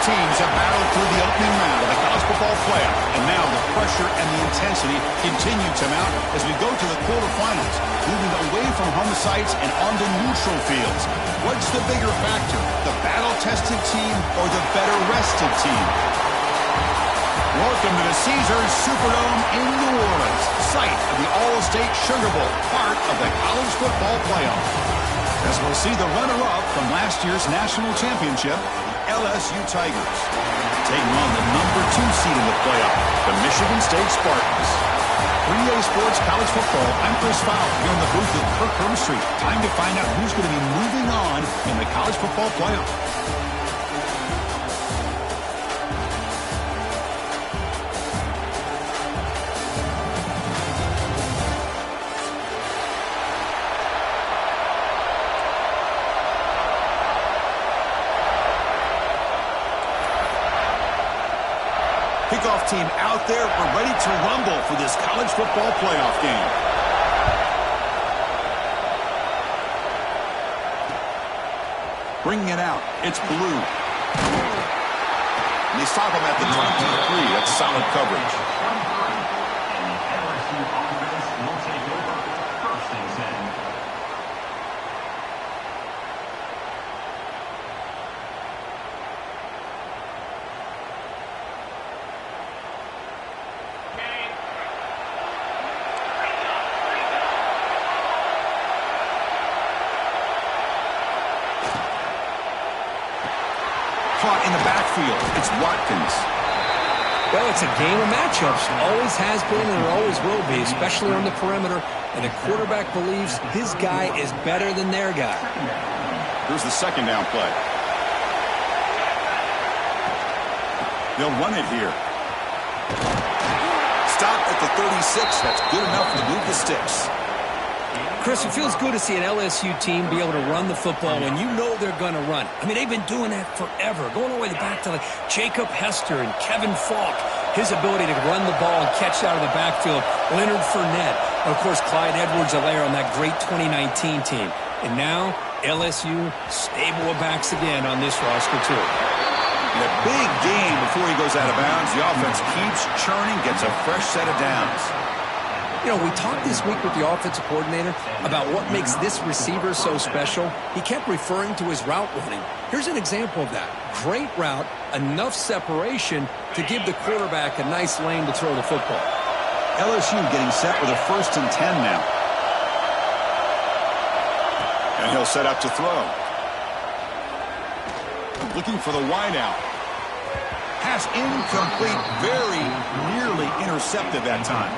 teams have battled through the opening round of the college football playoff, and now the pressure and the intensity continue to mount as we go to the quarterfinals, moving away from home sites and onto neutral fields. What's the bigger factor, the battle-tested team or the better-rested team? Welcome to the Caesars Superdome in New Orleans, site of the All-State Sugar Bowl, part of the college football playoff. As we'll see the runner-up from last year's national championship, the LSU Tigers, taking on the #2 seed in the playoff, the Michigan State Spartans. 3A Sports College Football, I'm Chris Fowler here in the booth at Kirk Street. Time to find out who's going to be moving on in the college football playoff. Kickoff team out there. We're ready to rumble for this college football playoff game. Bringing it out. It's Blue. And they stop him at the 23. That's solid coverage. Caught in the backfield. It's Watkins. Well, it's a game of matchups. Always has been and it always will be, especially on the perimeter. And the quarterback believes his guy is better than their guy. Here's the second down play. They'll run it here. Stop at the 36. That's good enough to move the sticks. Chris, it feels good to see an LSU team be able to run the football when you know they're going to run. I mean, they've been doing that forever, going all the way back to like Jacob Hester and Kevin Falk. His ability to run the ball and catch out of the backfield, Leonard Fournette, and of course, Clyde Edwards-Helaire on that great 2019 team. And now, LSU stable of backs again on this roster, too. And a big game before he goes out of bounds. The offense keeps churning, gets a fresh set of downs. You know, we talked this week with the offensive coordinator about what makes this receiver so special. He kept referring to his route running. Here's an example of that. Great route, enough separation to give the quarterback a nice lane to throw the football. LSU getting set with a 1st and 10 now. And he'll set up to throw. Looking for the wideout. Pass incomplete, very nearly intercepted that time.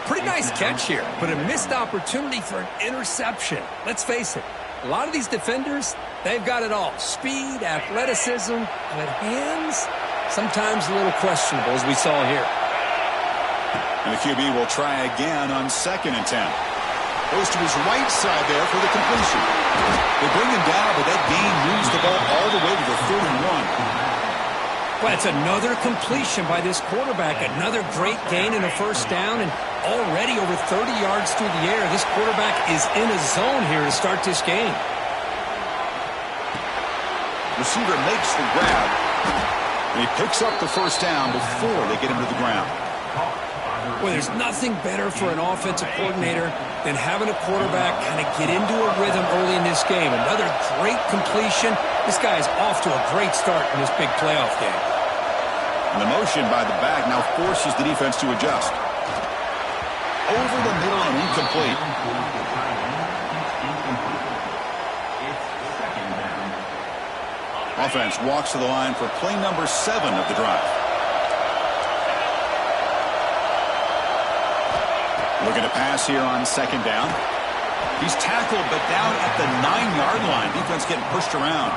Pretty nice catch here, but a missed opportunity for an interception. Let's face it, a lot of these defenders, they've got it all. Speed, athleticism, but hands, sometimes a little questionable, as we saw here. And the QB will try again on 2nd and 10. Goes to his right side there for the completion. They bring him down, but that gain moves the ball all the way to the 31. Well, it's another completion by this quarterback. Another great gain and a 1st down, and already over 30 yards through the air. This quarterback is in a zone here to start this game. Receiver makes the grab, and he picks up the 1st down before they get him to the ground. Well, there's nothing better for an offensive coordinator than having a quarterback kind of get into a rhythm early in this game. Another great completion. This guy is off to a great start in this big playoff game. And the motion by the back now forces the defense to adjust. Over the middle and incomplete. Offense walks to the line for play number 7 of the drive. Looking to pass here on 2nd down. He's tackled, but down at the 9-yard line. Defense getting pushed around.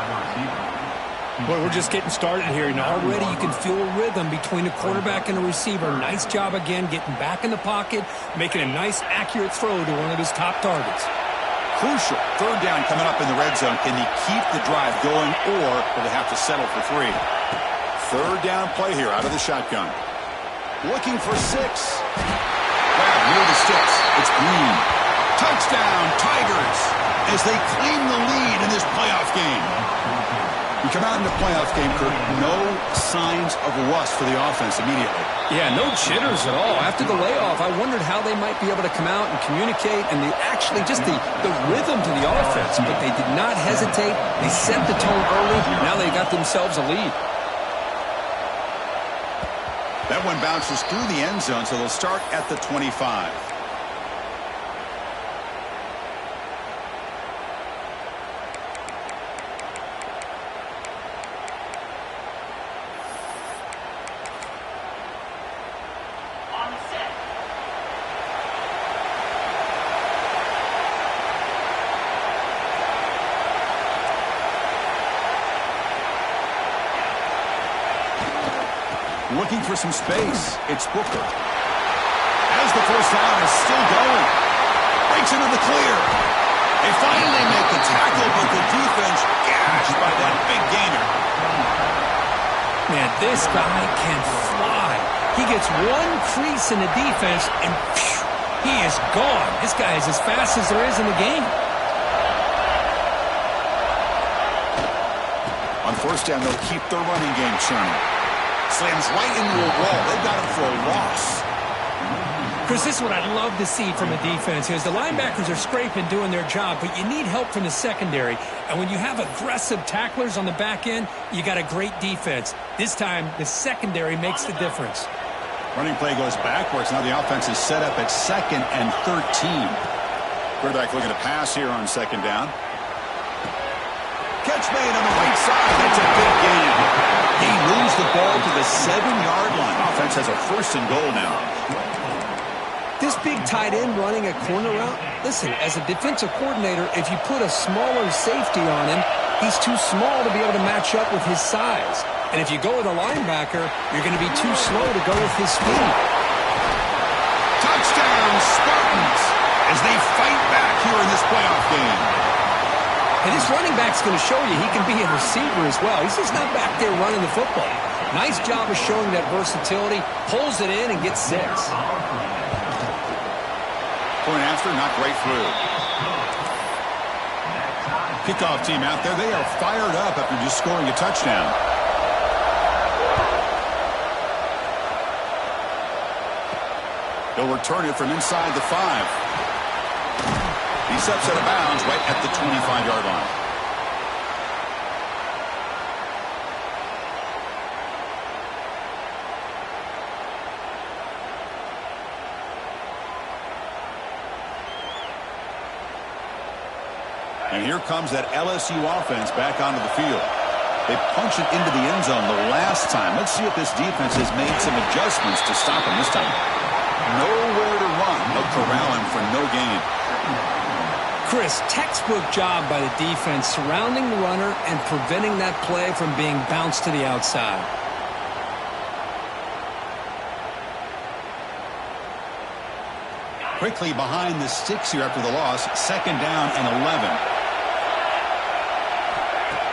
Boy, we're just getting started here, and already you can feel a rhythm between the quarterback and the receiver. Nice job again getting back in the pocket, making a nice, accurate throw to one of his top targets. Crucial. 3rd down coming up in the red zone. Can he keep the drive going, or will they have to settle for 3? 3rd down play here out of the shotgun. Looking for 6. Grab near the sticks. It's Green. Touchdown, Tigers, as they claim the lead in this playoff game. You come out in the playoff game, Kurt, no signs of rust for the offense immediately. Yeah, no jitters at all. After the layoff, I wondered how they might be able to come out and communicate and actually just the rhythm to the offense. But they did not hesitate. They set the tone early. Now they got themselves a lead. That one bounces through the end zone, so they'll start at the 25. Looking for some space. It's Booker. As the first down is still going. Breaks into the clear. They finally make the tackle, but the defense gashed by that big gainer. Man, this guy can fly. He gets one crease in the defense, and phew, he is gone. This guy is as fast as there is in the game. On first down, they'll keep their running game churning. Slams right into a wall. They've got him for a loss. Chris, this is what I love to see from a defense is the linebackers are scraping, doing their job, but you need help from the secondary. And when you have aggressive tacklers on the back end, you got a great defense. This time, the secondary makes the difference. Running play goes backwards. Now the offense is set up at 2nd and 13. Quarterback looking to pass here on 2nd down. Catch made on the right side. That's a big gain. He moves the ball to the 7-yard line. Offense has a 1st and goal now. This big tight end running a corner route, listen, as a defensive coordinator, if you put a smaller safety on him, he's too small to be able to match up with his size. And if you go with a linebacker, you're going to be too slow to go with his speed. Touchdown, Spartans, as they fight back here in this playoff game. And this running back's going to show you he can be a receiver as well. He's just not back there running the football. Nice job of showing that versatility. Pulls it in and gets 6. Point after, not right through. Kickoff team out there. They are fired up after just scoring a touchdown. They'll return it from inside the 5. He steps out of bounds right at the 25-yard line. And here comes that LSU offense back onto the field. They punch it into the end zone the last time. Let's see if this defense has made some adjustments to stop him this time. Nowhere to run. They'll corral him for no gain. Chris, textbook job by the defense surrounding the runner and preventing that play from being bounced to the outside. Quickly behind the sticks here after the loss. 2nd down and 11.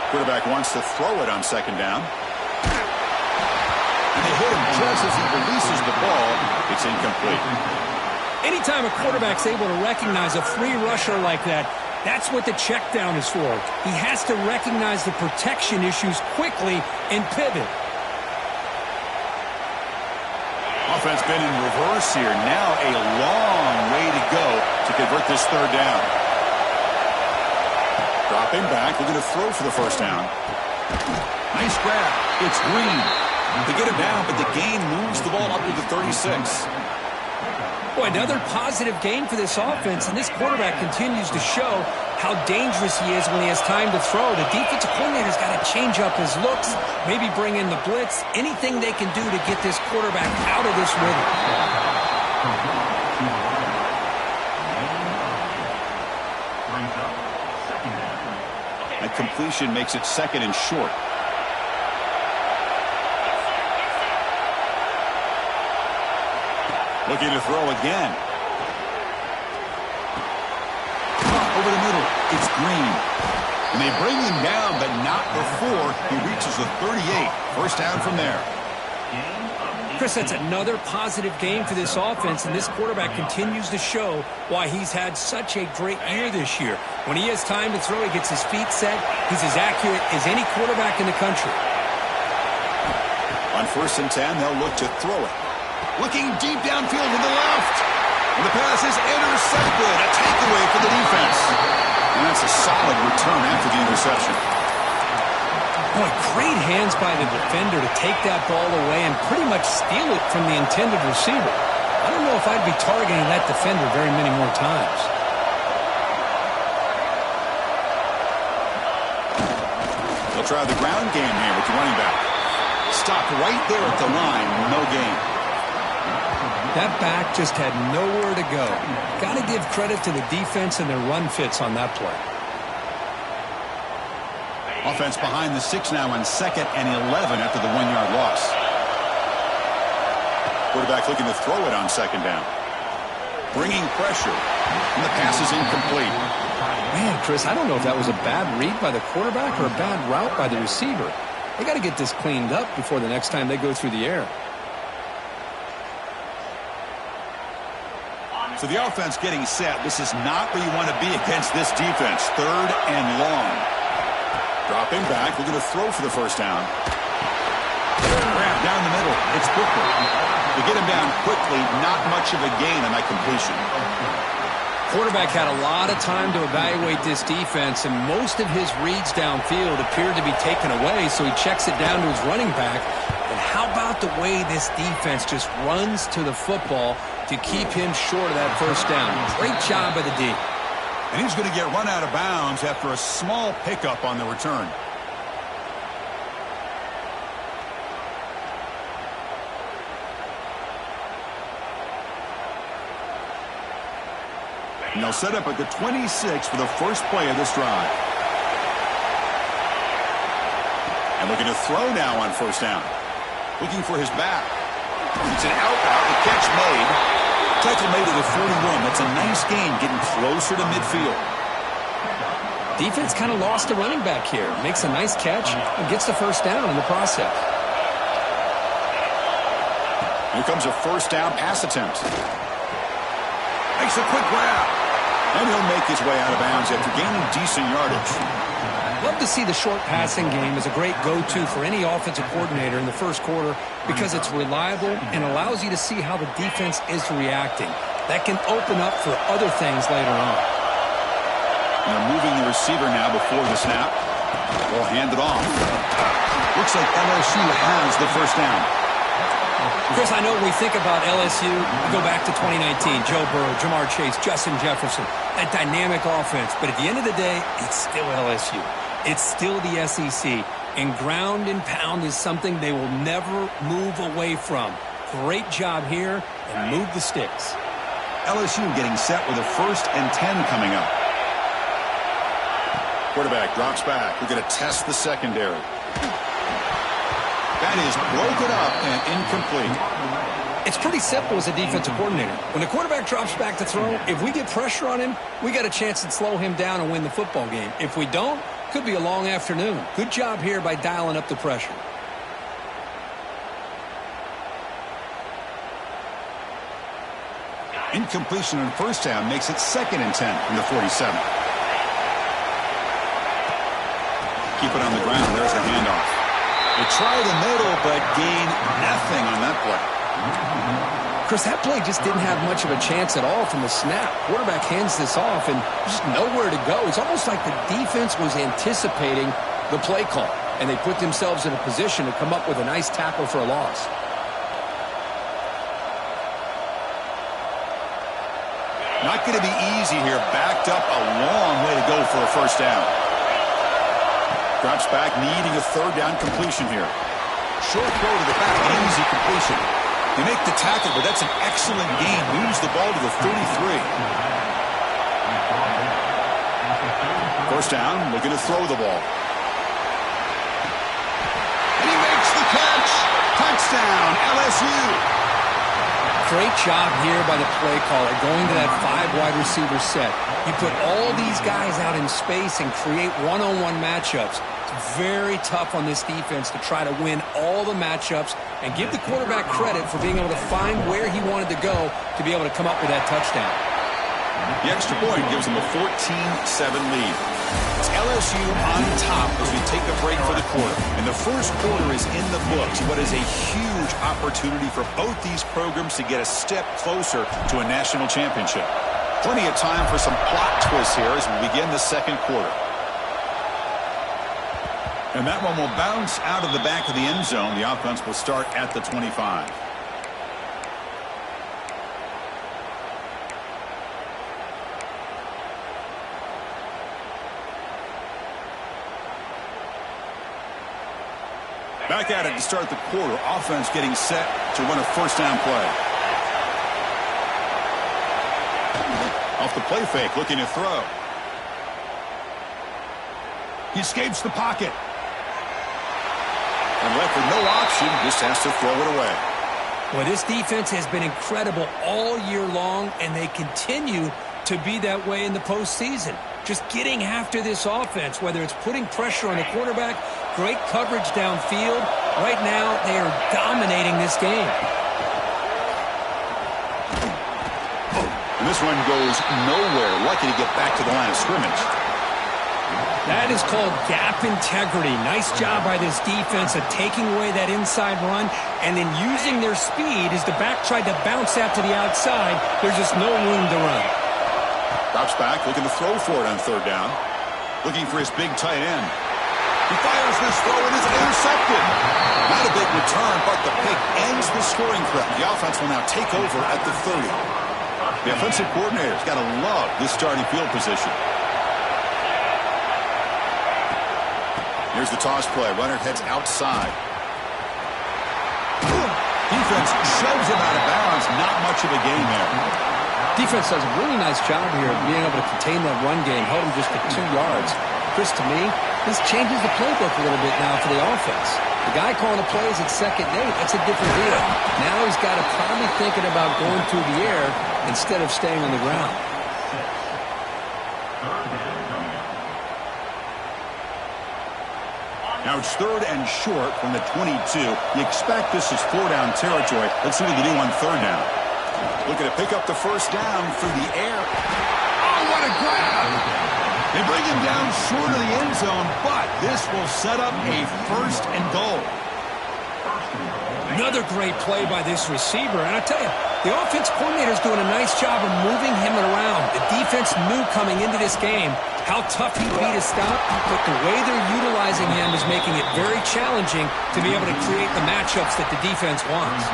Quarterback wants to throw it on 2nd down. And they hit him just as he releases the ball. It's incomplete. Anytime a quarterback's able to recognize a free rusher like that, that's what the check down is for. He has to recognize the protection issues quickly and pivot. Offense been in reverse here. Now a long way to go to convert this 3rd down. Dropping back, looking to throw for the 1st down. Nice grab. It's Green. They get him down, but the gain moves the ball up to the 36. Boy, another positive game for this offense, and this quarterback continues to show how dangerous he is when he has time to throw. The defensive coordinator's got to change up his looks, maybe bring in the blitz, anything they can do to get this quarterback out of this rhythm. That completion makes it 2nd and short. Looking to throw again. Over the middle, it's Green. And they bring him down, but not before he reaches the 38. 1st down from there. Chris, that's another positive game for this offense, and this quarterback continues to show why he's had such a great year this year. When he has time to throw, he gets his feet set. He's as accurate as any quarterback in the country. On 1st and 10, they'll look to throw it. Looking deep downfield to the left. And the pass is intercepted. A takeaway for the defense. And that's a solid return after the interception. Boy, great hands by the defender to take that ball away and pretty much steal it from the intended receiver. I don't know if I'd be targeting that defender very many more times. They'll try the ground game here with the running back. Stopped right there at the line. No gain. That back just had nowhere to go. Got to give credit to the defense and their run fits on that play. Offense behind the 6 now on 2nd and 11 after the 1-yard loss. Quarterback looking to throw it on 2nd down. Bringing pressure. And the pass is incomplete. Man, Chris, I don't know if that was a bad read by the quarterback or a bad route by the receiver. They got to get this cleaned up before the next time they go through the air. So the offense getting set. This is not where you want to be against this defense. 3rd and long. Dropping back, looking to throw for the 1st down. Grab down the middle. It's Booker. To get him down quickly, not much of a gain on that completion. Quarterback had a lot of time to evaluate this defense, and most of his reads downfield appeared to be taken away, so he checks it down to his running back. And how about the way this defense just runs to the football to keep him short of that 1st down? Great job by the D. And he's going to get run out of bounds after a small pickup on the return. And they'll set up at the 26 for the first play of this drive. And looking to throw now on 1st down. Looking for his back. It's an out route. The catch made. Tackle made at the 41. That's a nice gain, getting closer to midfield. Defense kind of lost a running back here. Makes a nice catch and gets the 1st down in the process. Here comes a 1st down pass attempt. Makes a quick grab. And he'll make his way out of bounds after gaining decent yardage. Love to see the short passing game as a great go-to for any offensive coordinator in the 1st quarter because it's reliable and allows you to see how the defense is reacting. That can open up for other things later on. And they're moving the receiver now before the snap. We'll hand it off. Looks like LSU has the 1st down. Chris, I know when we think about LSU, we go back to 2019, Joe Burrow, Jamar Chase, Justin Jefferson, that dynamic offense. But at the end of the day, it's still LSU. It's still the SEC. And ground and pound is something they will never move away from. Great job here, and move the sticks. LSU getting set with a 1st and 10 coming up. Quarterback drops back. We're going to test the secondary. That is broken up and incomplete. It's pretty simple as a defensive coordinator. When the quarterback drops back to throw, if we get pressure on him, we got a chance to slow him down and win the football game. If we don't, could be a long afternoon. Good job here by dialing up the pressure. Incompletion on 1st down makes it 2nd and 10 from the 47. Keep it on the ground. There's the handoff. They try the middle, but gain nothing on that play. Chris, that play just didn't have much of a chance at all from the snap. Quarterback hands this off, and just nowhere to go. It's almost like the defense was anticipating the play call, and they put themselves in a position to come up with a nice tackle for a loss. Not going to be easy here. Backed up a long way to go for a 1st down. Drops back, needing a 3rd down completion here. Short throw to the back, an easy completion. They make the tackle, but that's an excellent gain. Moves the ball to the 33. 1st down, looking to throw the ball. And he makes the catch. Touchdown, LSU. Great job here by the play caller, going to that 5 wide receiver set. You put all these guys out in space and create one-on-one matchups. very tough on this defense to try to win all the matchups and give the quarterback credit for being able to find where he wanted to go to be able to come up with that touchdown. The extra point gives them a 14-7 lead. It's LSU on top as we take a break for the quarter. And the first quarter is in the books. What is a huge opportunity for both these programs to get a step closer to a national championship. Plenty of time for some plot twists here as we begin the second quarter. And that one will bounce out of the back of the end zone. The offense will start at the 25. Back at it to start the quarter. Offense getting set to run a first down play. Off the play fake, looking to throw. He escapes the pocket. And left with no option, just has to throw it away. Well, this defense has been incredible all year long, and they continue to be that way in the postseason. Just getting after this offense, whether it's putting pressure on the quarterback, great coverage downfield. Right now, they are dominating this game. And this one goes nowhere. Lucky to get back to the line of scrimmage. That is called gap integrity. Nice job by this defense of taking away that inside run and then using their speed as the back tried to bounce out to the outside. There's just no room to run. Drops back, looking to throw for it on third down. Looking for his big tight end. He fires this throw and is intercepted. Not a big return, but the pick ends the scoring threat. The offense will now take over at the 30. The offensive coordinator's got to love this starting field position. Here's the toss play. Runner heads outside. Defense shoves him out of bounds. Not much of a gain there. Defense does a really nice job here of being able to contain that run game, held him just at 2 yards. Chris, to me, this changes the playbook a little bit now for the offense. The guy calling the plays at 2nd and 8, that's a different deal. Now he's got to probably thinking about going through the air instead of staying on the ground. Now it's 3rd and short from the 22. You expect this is 4-down territory. Let's see what they do on 3rd down. Looking to pick up the first down through the air. Oh, what a grab! They bring him down short of the end zone, but this will set up a 1st and goal. Another great play by this receiver. And I tell you, the offense coordinator is doing a nice job of moving him around. The defense knew coming into this game how tough he'd be to stop, but the way they're utilizing him is making it very challenging to be able to create the matchups that the defense wants.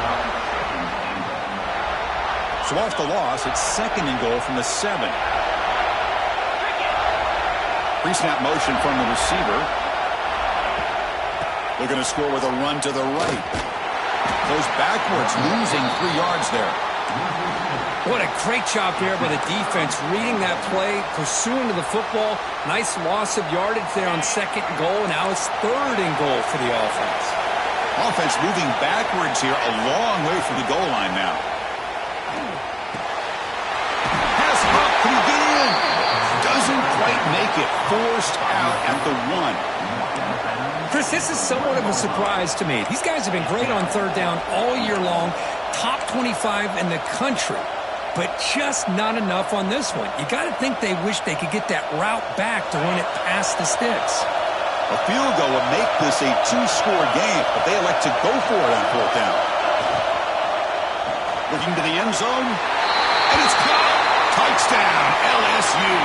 So off the loss, it's 2nd and goal from the 7. Pre-snap motion from the receiver. Looking to score with a run to the right. Goes backwards, losing 3 yards there. What a great job there by the defense, reading that play, pursuing to the football. Nice loss of yardage there on 2nd and goal. Now it's 3rd and goal for the offense. Offense moving backwards here, a long way from the goal line now. Pass up, can he get in? Doesn't quite make it, forced out at the 1. Chris, this is somewhat of a surprise to me. These guys have been great on 3rd down all year long, top 25 in the country, but just not enough on this one. You got to think they wish they could get that route back to run it past the sticks. A field goal would make this a 2-score game, but they elect to go for it on 4th down. Looking to the end zone, and it's caught. Touchdown, LSU.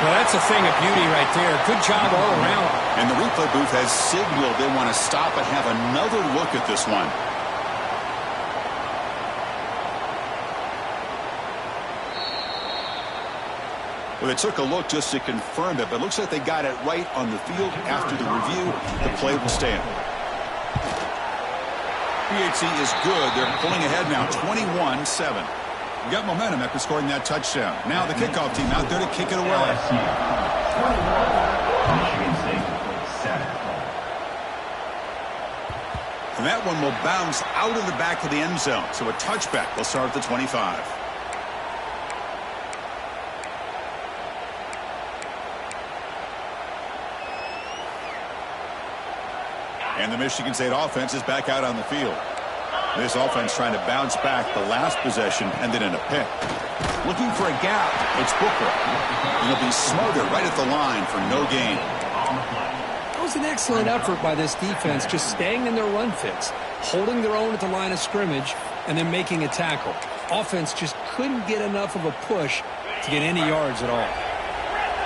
Well, that's a thing of beauty right there. Good job all around. And the replay booth has signaled they want to stop and have another look at this one. Well, they took a look just to confirm it, but it looks like they got it right on the field. After the review, the play will stand. PHC is good. They're pulling ahead now, 21-7. We got momentum after scoring that touchdown. Now the kickoff team out there to kick it away. And that one will bounce out of the back of the end zone. So a touchback will start at the 25. And the Michigan State offense is back out on the field. This offense trying to bounce back the last possession, ended in a pick. Looking for a gap. It's Booker. And he'll be smothered right at the line for no gain. That was an excellent effort by this defense, just staying in their run fits, holding their own at the line of scrimmage, and then making a tackle. Offense just couldn't get enough of a push to get any yards at all.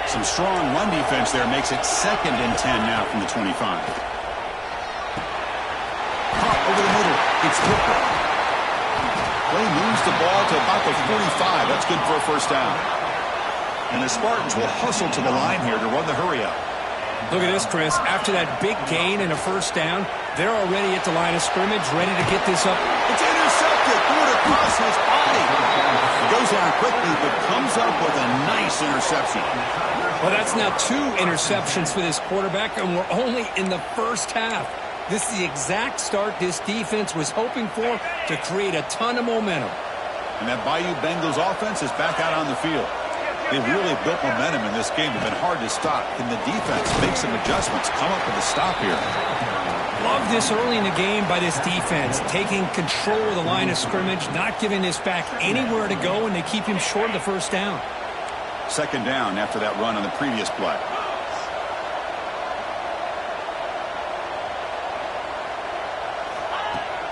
Some strong run defense there makes it 2nd and 10 now from the 25. Caught over the middle. It's Booker. Play moves the ball to about the 45. That's good for a first down. And the Spartans will hustle to the line here to run the hurry up. Look at this, Chris. After that big gain and a first down, they're already at the line of scrimmage, ready to get this up. It's intercepted. Threw it across his body. It goes down quickly, but comes up with a nice interception. Well, that's now 2 interceptions for this quarterback, and we're only in the first half. This is the exact start this defense was hoping for to create a ton of momentum. And that Bayou Bengals offense is back out on the field. They've really built momentum in this game. They've been hard to stop. Can the defense make some adjustments, come up with a stop here? Love this early in the game by this defense, taking control of the line of scrimmage, not giving this back anywhere to go, and they keep him short of the first down. 2nd down after that run on the previous play.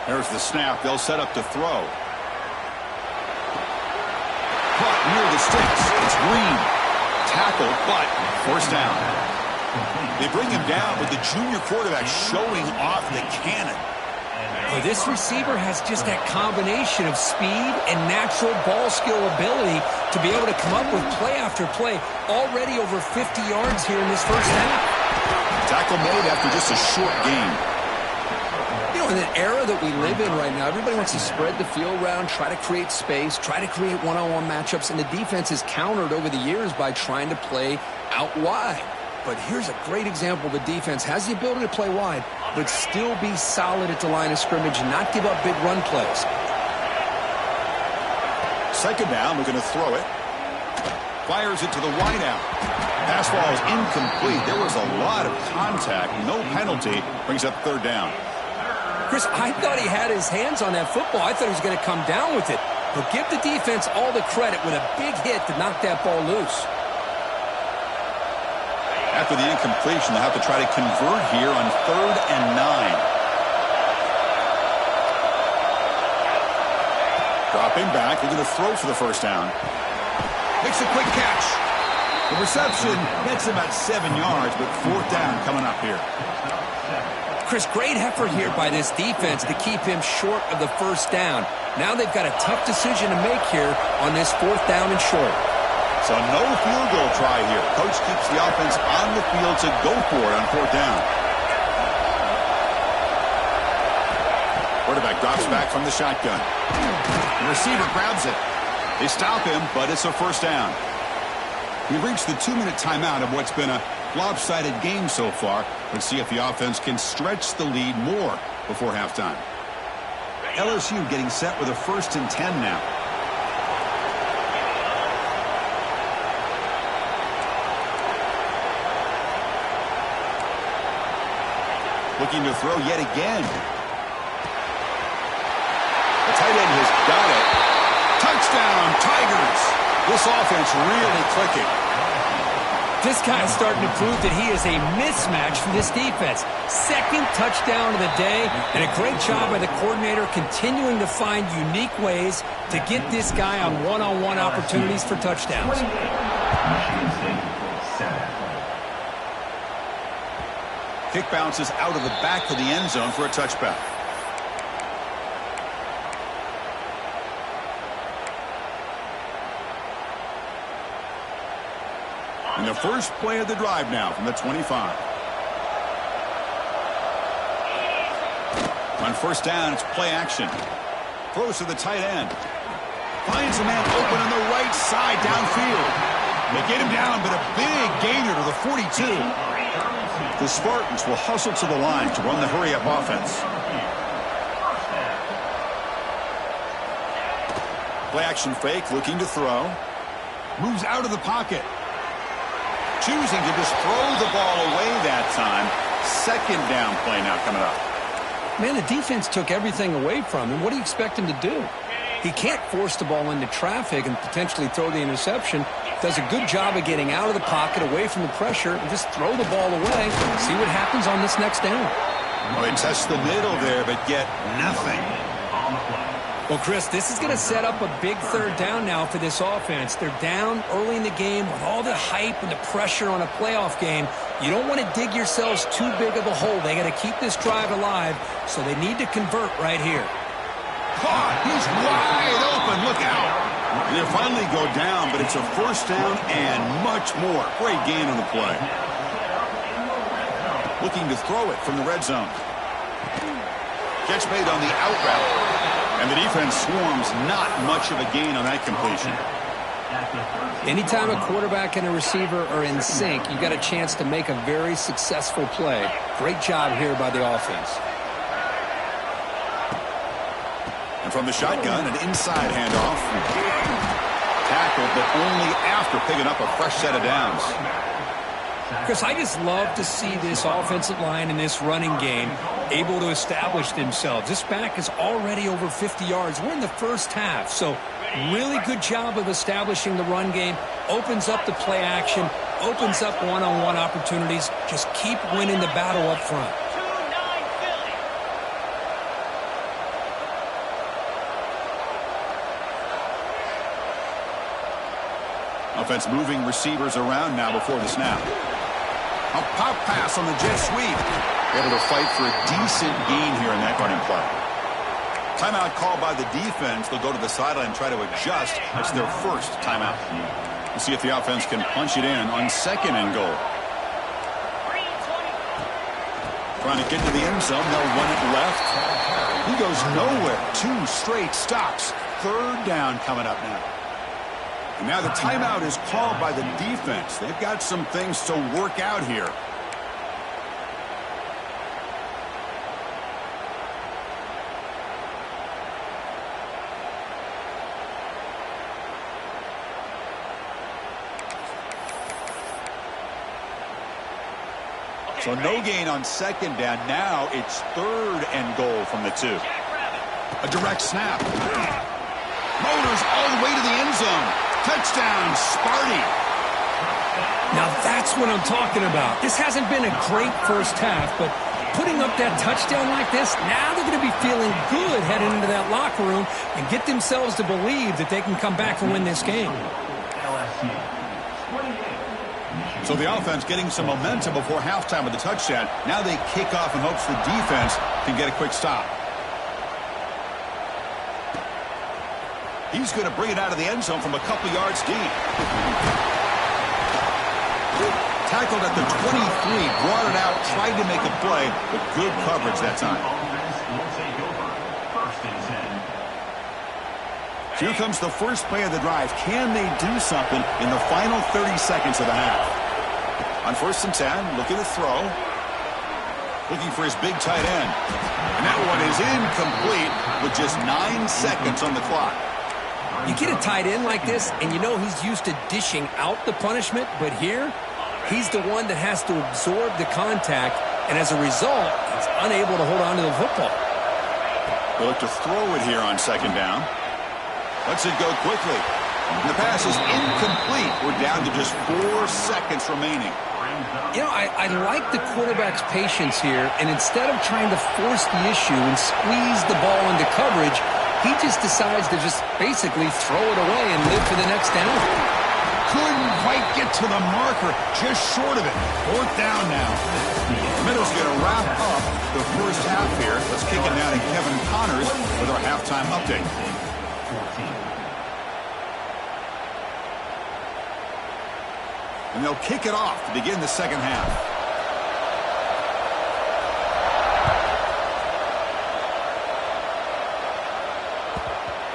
There's the snap. They'll set up to throw. Caught near the sticks. It's Green. Tackled, but first down. They bring him down with the junior quarterback showing off the cannon. Well, this receiver has just that combination of speed and natural ball skill ability to be able to come up with play after play. Already over 50 yards here in this first half. Tackle made after just a short gain. You know, in an era that we live in right now, everybody wants to spread the field around, try to create space, try to create one-on-one matchups, and the defense has countered over the years by trying to play out wide. But here's a great example. The defense has the ability to play wide, but still be solid at the line of scrimmage and not give up big run plays. 2nd down, we're going to throw it. Fires it to the wideout. Pass ball is incomplete. There was a lot of contact. No penalty. Brings up 3rd down. Chris, I thought he had his hands on that football. I thought he was going to come down with it. But give the defense all the credit with a big hit to knock that ball loose. After the incompletion, they'll have to try to convert here on 3rd and 9. Dropping back. They're going to throw for the first down. Makes a quick catch. The reception nets him at 7 yards, but 4th down coming up here. Chris, great effort here by this defense to keep him short of the first down. Now they've got a tough decision to make here on this 4th down and short. So no field goal try here. Coach keeps the offense on the field to go for it on 4th down. Quarterback drops back from the shotgun. The receiver grabs it. They stop him, but it's a first down. We've reached the 2-minute timeout of what's been a lopsided game so far. Let's see if the offense can stretch the lead more before halftime. LSU getting set with a 1st and 10 now. Looking to throw yet again. The tight end has got it. Touchdown, Tigers. This offense really clicking. This guy's starting to prove that he is a mismatch for this defense. 2nd touchdown of the day, and a great job by the coordinator continuing to find unique ways to get this guy on one-on-one opportunities for touchdowns. Kick bounces out of the back of the end zone for a touchback. And the first play of the drive now from the 25. On 1st down, it's play action. Throws to the tight end. Finds a man open on the right side downfield. They get him down, but a big gainer to the 42. The Spartans will hustle to the line to run the hurry-up offense. Play action fake, looking to throw. Moves out of the pocket. Choosing to just throw the ball away that time. second down play now coming up. Man, the defense took everything away from him. What do you expect him to do? He can't force the ball into traffic and potentially throw the interception. Does a good job of getting out of the pocket, away from the pressure, and just throw the ball away. See what happens on this next down. Well, they test the middle there, but get nothing. Well, Chris, this is going to set up a big third down now for this offense. They're down early in the game with all the hype and the pressure on a playoff game. You don't want to dig yourselves too big of a hole. They got to keep this drive alive, so they need to convert right here. Caught. He's wide open. Look out. They finally go down, but it's a first down and much more. Great gain on the play. Looking to throw it from the red zone. Catch made on the out route. And the defense swarms, not much of a gain on that completion. Anytime a quarterback and a receiver are in sync, you got a chance to make a very successful play. Great job here by the offense. And from the shotgun, an inside handoff. Tackled, but only after picking up a fresh set of downs. Chris, I just love to see this offensive line in this running game able to establish themselves. This back is already over 50 yards. We're in the first half, so really good job of establishing the run game. Opens up the play action, opens up one-on-one opportunities. Just keep winning the battle up front. Offense moving receivers around now before the snap. A pop pass on the jet sweep. Able to fight for a decent gain here in that running play. Timeout called by the defense. They'll go to the sideline and try to adjust. It's their first timeout. We'll see if the offense can punch it in on second and goal. Trying to get to the end zone. They'll run it left. He goes nowhere. 2 straight stops. Third down coming up now. And now the timeout is called by the defense. They've got some things to work out here. So no gain on second down. Now it's third and goal from the 2. A direct snap. Motors all the way to the end zone. Touchdown, Sparty. Now that's what I'm talking about. This hasn't been a great first half, but putting up that touchdown like this, now they're going to be feeling good heading into that locker room and get themselves to believe that they can come back and win this game. So the offense getting some momentum before halftime with the touchdown. Now they kick off in hopes the defense can get a quick stop. He's going to bring it out of the end zone from a couple yards deep. Tackled at the 23, brought it out, tried to make a play, but good coverage that time. Here comes the first play of the drive. Can they do something in the final 30 seconds of the half? On 1st and 10, looking to throw. Looking for his big tight end. And that one is incomplete with just 9 seconds on the clock. You get a tight end like this, and you know he's used to dishing out the punishment, but here, he's the one that has to absorb the contact, and as a result, he's unable to hold on to the football. They'll look to throw it here on second down. Lets it go quickly. And the pass is incomplete. We're down to just 4 seconds remaining. You know, I like the quarterback's patience here, and instead of trying to force the issue and squeeze the ball into coverage, he just decides to just basically throw it away and live for the next down. Couldn't quite get to the marker, just short of it. 4th down now. Middle's going to wrap up the first half here. Let's kick it down to Kevin Connors with our halftime update. And they'll kick it off to begin the second half.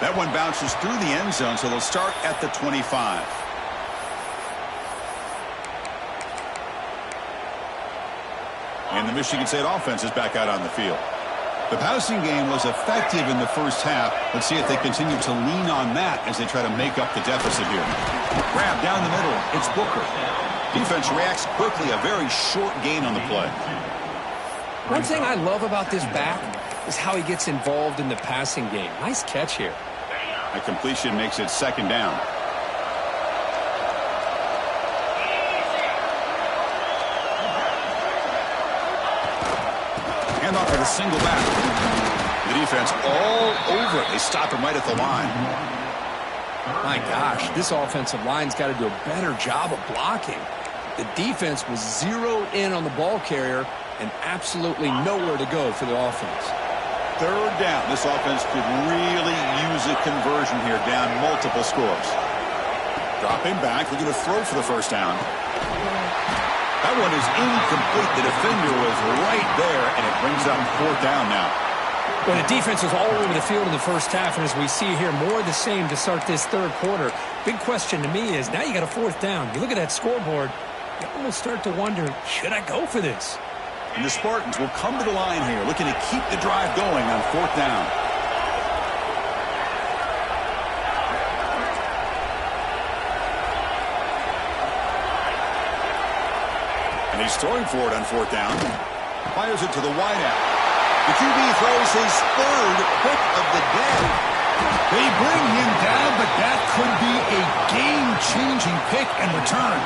That one bounces through the end zone, so they'll start at the 25. And the Michigan State offense is back out on the field. The passing game was effective in the first half. Let's see if they continue to lean on that as they try to make up the deficit here. Grab down the middle. It's Booker. Defense reacts quickly. A very short gain on the play. One thing I love about this back is how he gets involved in the passing game. Nice catch here. A completion makes it second down. Handoff for the single back. The defense all over it. They stop him right at the line. My gosh, this offensive line's got to do a better job of blocking. The defense was zeroed in on the ball carrier and absolutely nowhere to go for the offense. Third down. This offense could really use a conversion here, down multiple scores. Dropping back, looking to throw for the first down. That one is incomplete. The defender was right there, and it brings up fourth down now. Well, the defense was all over the field in the first half, and as we see here, more of the same to start this third quarter. Big question to me is, now you got a fourth down. You look at that scoreboard, you almost start to wonder, should I go for this? And the Spartans will come to the line here, looking to keep the drive going on fourth down. And he's throwing for it on fourth down. Fires it to the wideout. The QB throws his third pick of the day. They bring him down, but that could be a game-changing pick and return.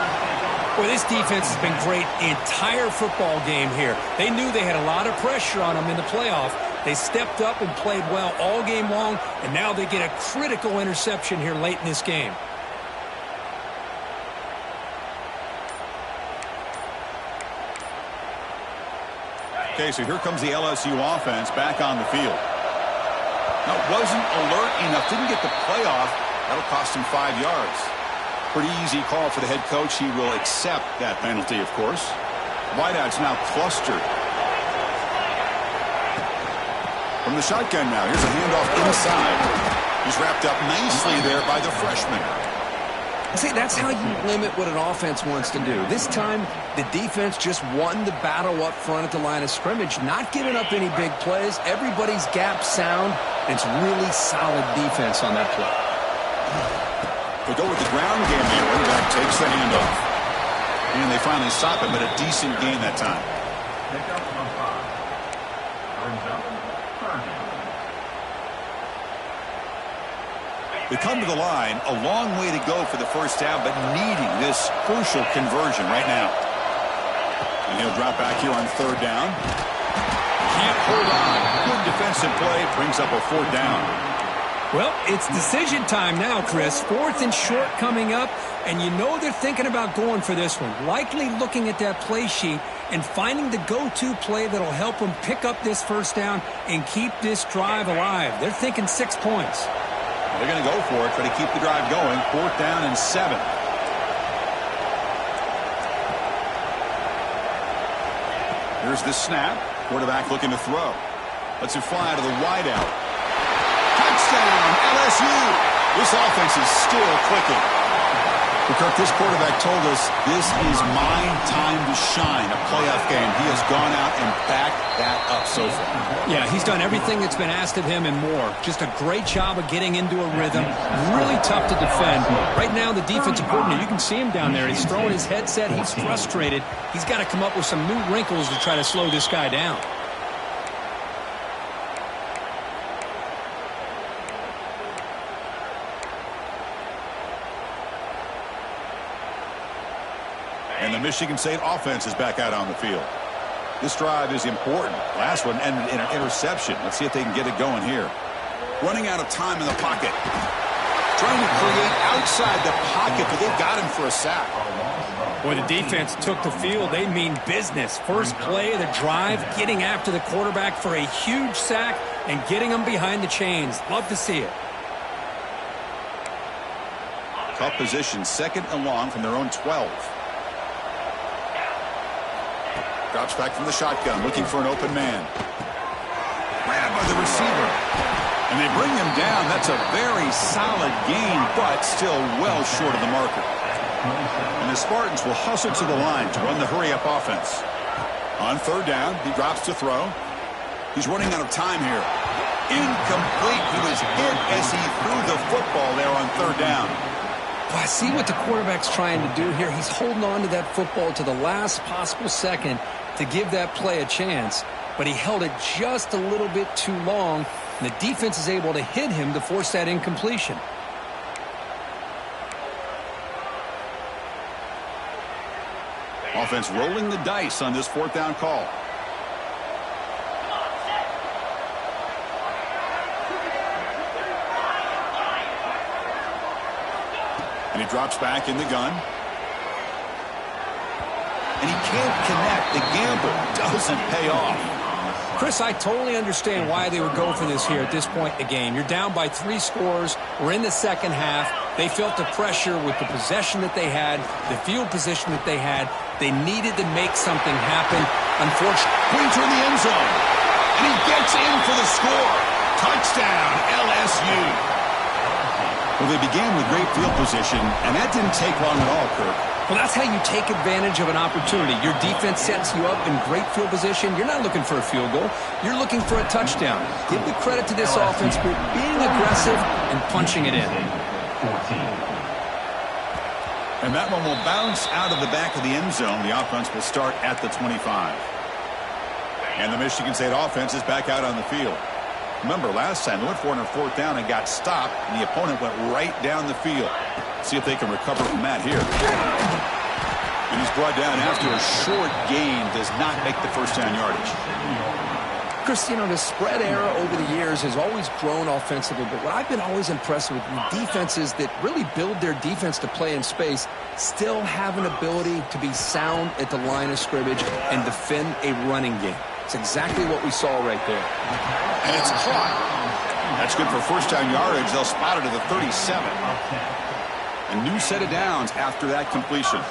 Well, this defense has been great the entire football game here. They knew they had a lot of pressure on them in the playoff. They stepped up and played well all game long, and now they get a critical interception here late in this game. Okay, so here comes the LSU offense back on the field. Now, wasn't alert enough, didn't get the playoff. That'll cost him 5 yards. Pretty easy call for the head coach. He will accept that penalty, of course. Wideout's now clustered. From the shotgun now, here's a handoff inside. He's wrapped up nicely there by the freshman. See, that's how you limit what an offense wants to do. This time, the defense just won the battle up front at the line of scrimmage, not giving up any big plays. Everybody's gap sound, and it's really solid defense on that play. They go with the ground game there. Running back takes the handoff. And they finally stop him, but a decent gain that time. They come to the line, a long way to go for the first down, but needing this crucial conversion right now. And he'll drop back here on third down. Can't hold on. Good defensive play, brings up a fourth down. Well, it's decision time now, Chris. Fourth and short coming up, and you know they're thinking about going for this one. Likely looking at that play sheet and finding the go-to play that'll help them pick up this first down and keep this drive alive. They're thinking 6 points. They're going to go for it, try to keep the drive going. Fourth down and 7. Here's the snap. Quarterback looking to throw. Lets it fly to the wideout. Touchdown, LSU. This offense is still clicking. Kirk, this quarterback told us this is my time to shine, a playoff game. He has gone out and backed that up so far. Yeah, he's done everything that's been asked of him and more. Just a great job of getting into a rhythm. Really tough to defend. Right now, the defensive coordinator, you can see him down there. He's throwing his headset. He's frustrated. He's got to come up with some new wrinkles to try to slow this guy down. And the Michigan State offense is back out on the field. This drive is important. Last one ended in an interception. Let's see if they can get it going here. Running out of time in the pocket. Trying to create outside the pocket, but they've got him for a sack. Boy, the defense took the field. They mean business. First play of the drive, getting after the quarterback for a huge sack and getting him behind the chains. Love to see it. Tough position, second and long from their own 12. Drops back from the shotgun, looking for an open man. Grabbed by the receiver. And they bring him down. That's a very solid gain, but still well short of the marker. And the Spartans will hustle to the line to run the hurry-up offense. On third down, he drops to throw. He's running out of time here. Incomplete. He was hit as he threw the football there on third down. Well, I see what the quarterback's trying to do here. He's holding on to that football to the last possible second to give that play a chance. but he held it just a little bit too long, and the defense is able to hit him to force that incompletion. Offense rolling the dice on this fourth down call. And he drops back in the gun. And he can't connect. The gamble doesn't pay off. Chris, I totally understand why they would go for this here at this point in the game. You're down by 3 scores. We're in the second half. They felt the pressure with the possession that they had, the field position that they had. They needed to make something happen. Unfortunately, brings her in the end zone. And he gets in for the score. Touchdown, LSU. Well, they began with great field position, and that didn't take long at all, Kirk. Well, that's how you take advantage of an opportunity. Your defense sets you up in great field position. You're not looking for a field goal. You're looking for a touchdown. Give the credit to this offense for being aggressive and punching it in. And that one will bounce out of the back of the end zone. The offense will start at the 25. And the Michigan State offense is back out on the field. Remember, last time they went for it on 4th down and got stopped, and the opponent went right down the field. See if they can recover from that here. And he's brought down after a short gain. Does not make the first down yardage. Chris, you know, the spread era over the years has always grown offensively, but what I've been always impressed with defenses that really build their defense to play in space still have an ability to be sound at the line of scrimmage and defend a running game. It's exactly what we saw right there. And it's caught. That's good for first down yardage. They'll spot it at the 37. A new set of downs after that completion.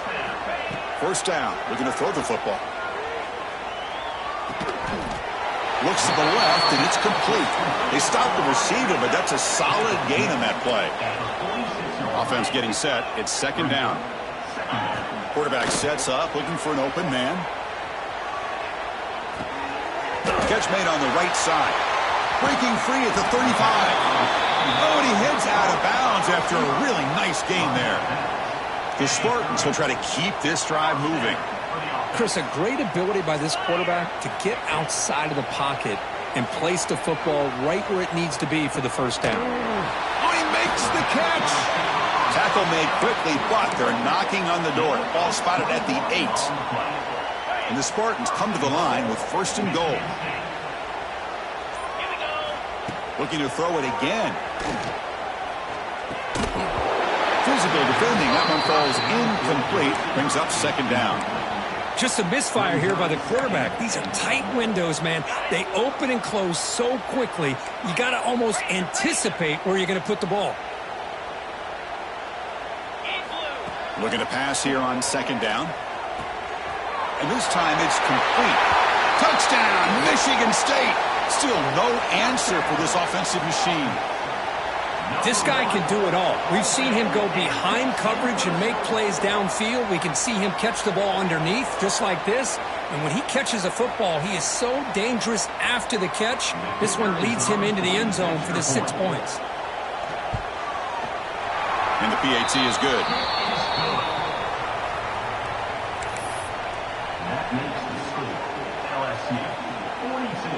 First down. They're going to throw the football. Looks to the left, and it's complete. They stopped the receiver, but that's a solid gain on that play. Offense getting set. It's second down. Quarterback sets up, looking for an open man. Catch made on the right side. Breaking free at the 35. Oh, and he heads out of bounds after a really nice gain there. The Spartans will try to keep this drive moving. Chris, a great ability by this quarterback to get outside of the pocket and place the football right where it needs to be for the first down. Oh, he makes the catch. Tackle made quickly, but they're knocking on the door. Ball spotted at the 8. And the Spartans come to the line with first and goal. Looking to throw it again. Physical defending. That one falls incomplete. Brings up second down. Just a misfire here by the quarterback. These are tight windows, man. They open and close so quickly. You got to almost anticipate where you're going to put the ball. Looking to pass here on second down. And this time it's complete. Touchdown, Michigan State. Still no answer for this offensive machine. This guy can do it all. We've seen him go behind coverage and make plays downfield. We can see him catch the ball underneath just like this. And when he catches a football, he is so dangerous after the catch. This one leads him into the end zone for the 6 points. And the PAT is good. That makes the score LSU 42,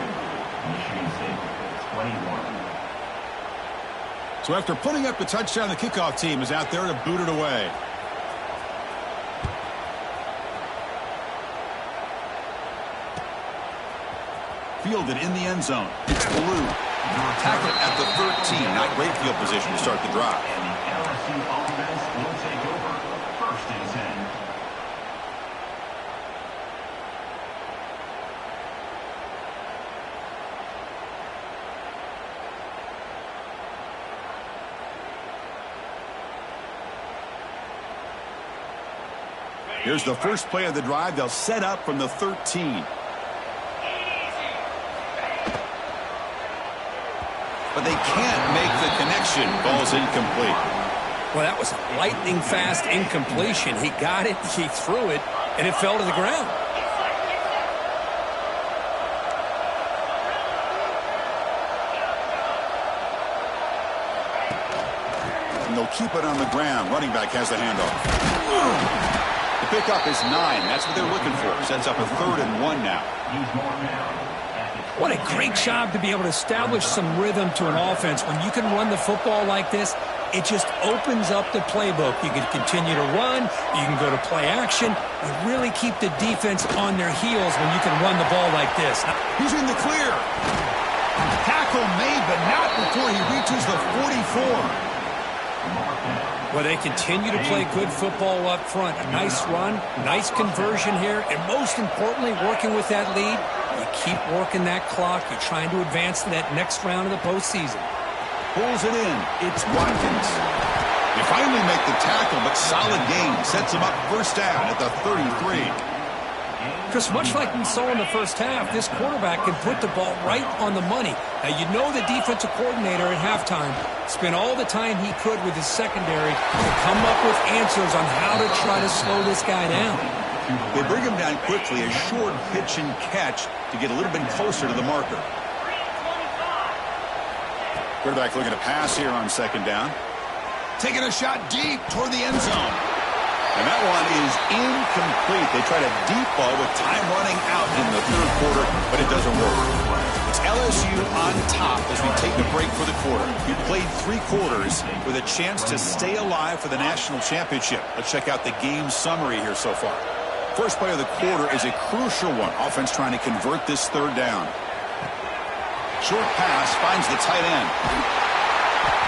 Michigan State 21. So after putting up the touchdown, the kickoff team is out there to boot it away. Fielded in the end zone. It's Blue. Tackle at the 13. Not great field position to start the drive. And the LSU offense will take over first and 10. Here's the first play of the drive. They'll set up from the 13. But they can't make the connection. Ball's incomplete. Well, that was a lightning-fast incompletion. He got it, he threw it, and it fell to the ground. And they'll keep it on the ground. Running back has the handoff. The pickup is 9. That's what they're looking for. Sets up a 3rd and 1 now. He's more now at What a great job to be able to establish some rhythm to an offense. When you can run the football like this, it just opens up the playbook. You can continue to run. You can go to play action. You really keep the defense on their heels when you can run the ball like this. He's in the clear. Tackle made, but not before he reaches the 44. Well, they continue to play good football up front. A nice run, nice conversion here, and most importantly, working with that lead, you keep working that clock. You're trying to advance to that next round of the postseason. Pulls it in. It's Watkins. They finally make the tackle, but solid gain. Sets him up first down at the 33. Chris, much like we saw in the first half, this quarterback can put the ball right on the money. Now, you know the defensive coordinator at halftime spent all the time he could with his secondary to come up with answers on how to try to slow this guy down. They bring him down quickly, a short pitch and catch to get a little bit closer to the marker. Quarterback looking to pass here on second down. Taking a shot deep toward the end zone. And that one is incomplete. They tried a deep ball with time running out in the third quarter, but it doesn't work. It's LSU on top as we take a break for the quarter. We played 3 quarters with a chance to stay alive for the national championship. Let's check out the game summary here so far. First play of the quarter is a crucial one. Offense trying to convert this third down. Short pass finds the tight end.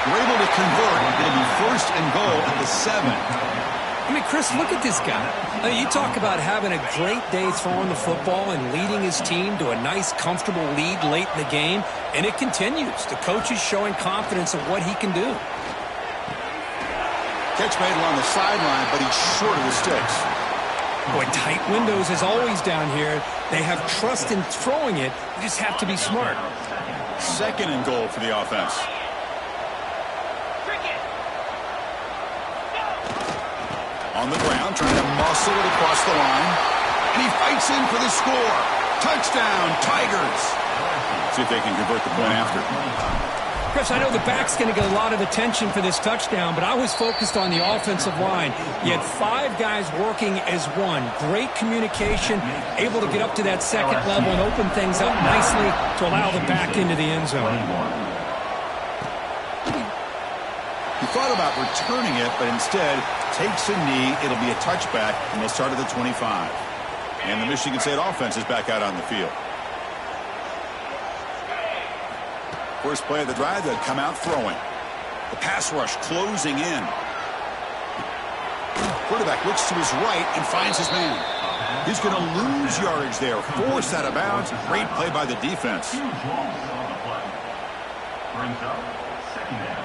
We're able to convert. It'll be first and goal at the 7. I mean, Chris, look at this guy. I mean, you talk about having a great day throwing the football and leading his team to a nice, comfortable lead late in the game, and it continues. The coach is showing confidence of what he can do. Catch made along the sideline, but he's short of the sticks. Boy, tight windows as always down here. They have trust in throwing it. You just have to be smart. Second and goal for the offense. On the ground, trying to muscle it across the line. And he fights in for the score. Touchdown, Tigers. See if they can convert the point after. Chris, I know the back's going to get a lot of attention for this touchdown, but I was focused on the offensive line. You had 5 guys working as one. Great communication, able to get up to that second level and open things up nicely to allow the back into the end zone. He thought about returning it, but instead takes a knee. It'll be a touchback, and they'll start at the 25. And the Michigan State offense is back out on the field. First play of the drive, they'll come out throwing. The pass rush closing in. Quarterback looks to his right and finds his man. He's going to lose yardage there. Forced out of bounds. Great play by the defense. Huge loss on the play. Brings up second down.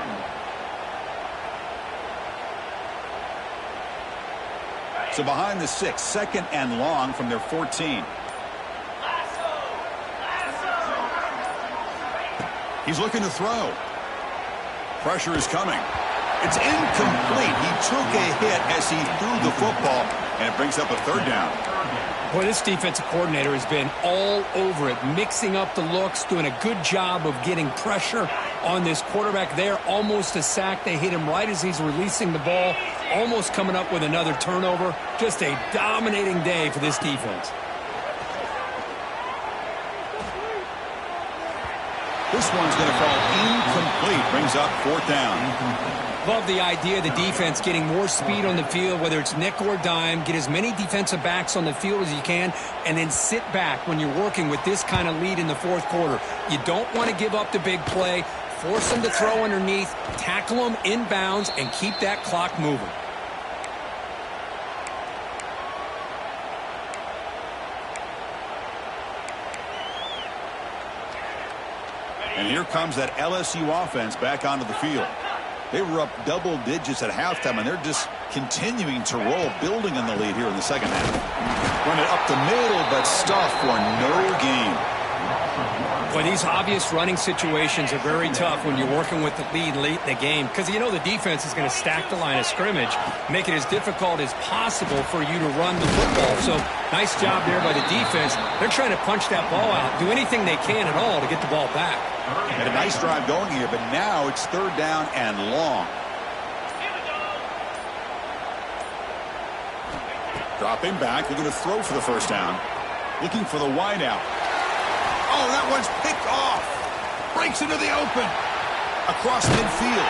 So behind the 6, second and long from their 14. He's looking to throw. Pressure is coming. It's incomplete. He took a hit as he threw the football, and it brings up a third down. Boy, this defensive coordinator has been all over it, mixing up the looks, doing a good job of getting pressure on this quarterback there. Almost a sack. They hit him right as he's releasing the ball, almost coming up with another turnover. Just a dominating day for this defense. This one's going to fall incomplete. Brings up fourth down. Love the idea of the defense getting more speed on the field, whether it's nickel or dime. Get as many defensive backs on the field as you can, and then sit back when you're working with this kind of lead in the fourth quarter. You don't want to give up the big play. Force them to throw underneath, tackle them inbounds, and keep that clock moving. And here comes that LSU offense back onto the field. They were up double digits at halftime, and they're just continuing to roll, building on the lead here in the second half. Run it up the middle, but stuffed for no gain. Boy, these obvious running situations are very tough when you're working with the lead late in the game, because you know the defense is going to stack the line of scrimmage, make it as difficult as possible for you to run the football. So nice job there by the defense. They're trying to punch that ball out, do anything they can at all to get the ball back. Had a nice drive going here, but now it's third down and long. Dropping back, looking to throw for the first down. Looking for the wide out. Oh, that one's picked off. Breaks into the open. Across midfield.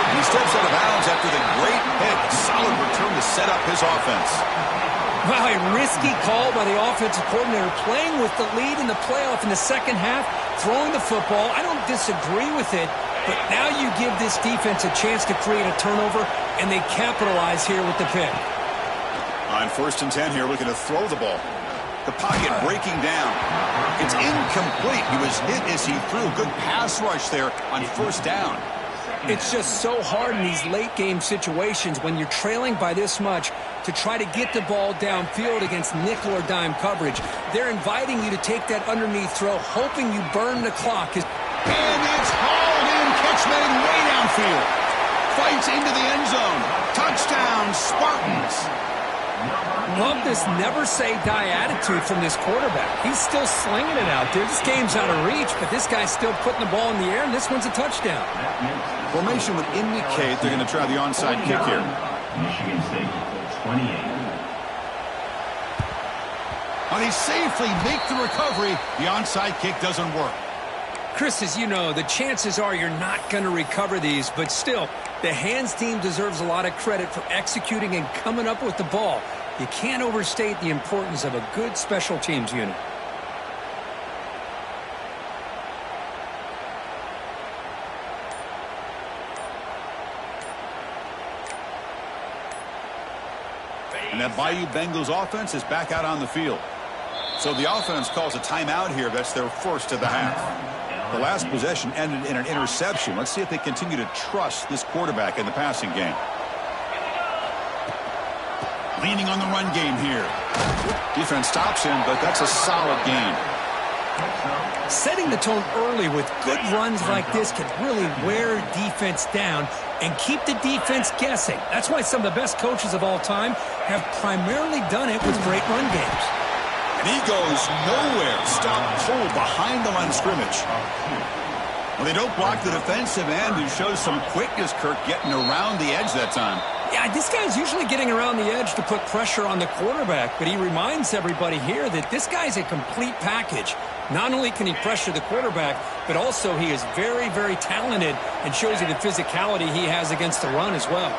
And he steps out of bounds after the great hit. A solid return to set up his offense. Wow, a risky call by the offensive coordinator, playing with the lead in the playoff in the second half, throwing the football. I don't disagree with it, but now you give this defense a chance to create a turnover, and they capitalize here with the pick. On 1st and 10 here, looking to throw the ball. The pocket breaking down. It's incomplete. He was hit as he threw. Good pass rush there on 1st down. It's just so hard in these late-game situations when you're trailing by this much to try to get the ball downfield against nickel or dime coverage. They're inviting you to take that underneath throw, hoping you burn the clock. And it's hauled in. Catch made way downfield. Fights into the end zone. Touchdown, Spartans. Love this never-say-die attitude from this quarterback. He's still slinging it out there. This game's out of reach, but this guy's still putting the ball in the air, and this one's a touchdown. Formation would indicate they're going to try the onside kick here. Michigan State, 28. When they safely make the recovery, the onside kick doesn't work. Chris, as you know, the chances are you're not going to recover these, but still, the hands team deserves a lot of credit for executing and coming up with the ball. You can't overstate the importance of a good special teams unit. And that Bayou Bengals offense is back out on the field. So the offense calls a timeout here. That's their first of the half. The last possession ended in an interception. Let's see if they continue to trust this quarterback in the passing game. Leaning on the run game here. Defense stops him, but that's a solid gain. Setting the tone early with good runs like this can really wear defense down and keep the defense guessing. That's why some of the best coaches of all time have primarily done it with great run games. And he goes nowhere. Stop cold behind the line of scrimmage. Well, they don't block the defensive end, who shows some quickness, Kirk, getting around the edge that time. Yeah, this guy's usually getting around the edge to put pressure on the quarterback, but he reminds everybody here that this guy's a complete package. Not only can he pressure the quarterback, but also he is very, very talented and shows you the physicality he has against the run as well.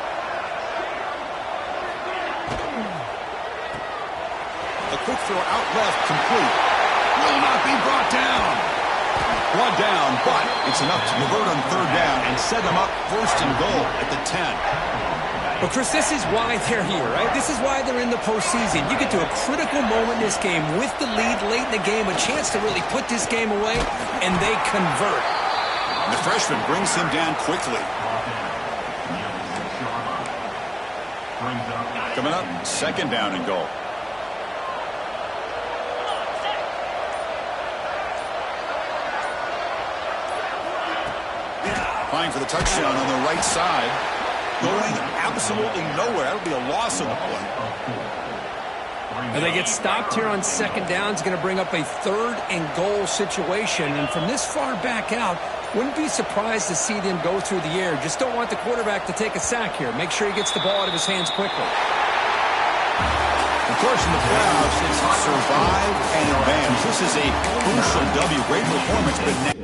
A quick throw out left, complete. Will not be brought down. One down, but it's enough to convert on 3rd down and set them up 1st and goal at the 10. But, Chris, this is why they're here, right? This is why they're in the postseason. You get to a critical moment in this game with the lead late in the game, a chance to really put this game away, and they convert. The freshman brings him down quickly. Coming up, 2nd down and goal. Flying for the touchdown on the right side. Going absolutely nowhere. That'll be a loss of the play. And they get stopped here on 2nd down. It's going to bring up a 3rd and goal situation. And from this far back out, wouldn't be surprised to see them go through the air. Just don't want the quarterback to take a sack here. Make sure he gets the ball out of his hands quickly. Of course, in the playoffs, it's survive and advance. This is a crucial W. Great performance, but now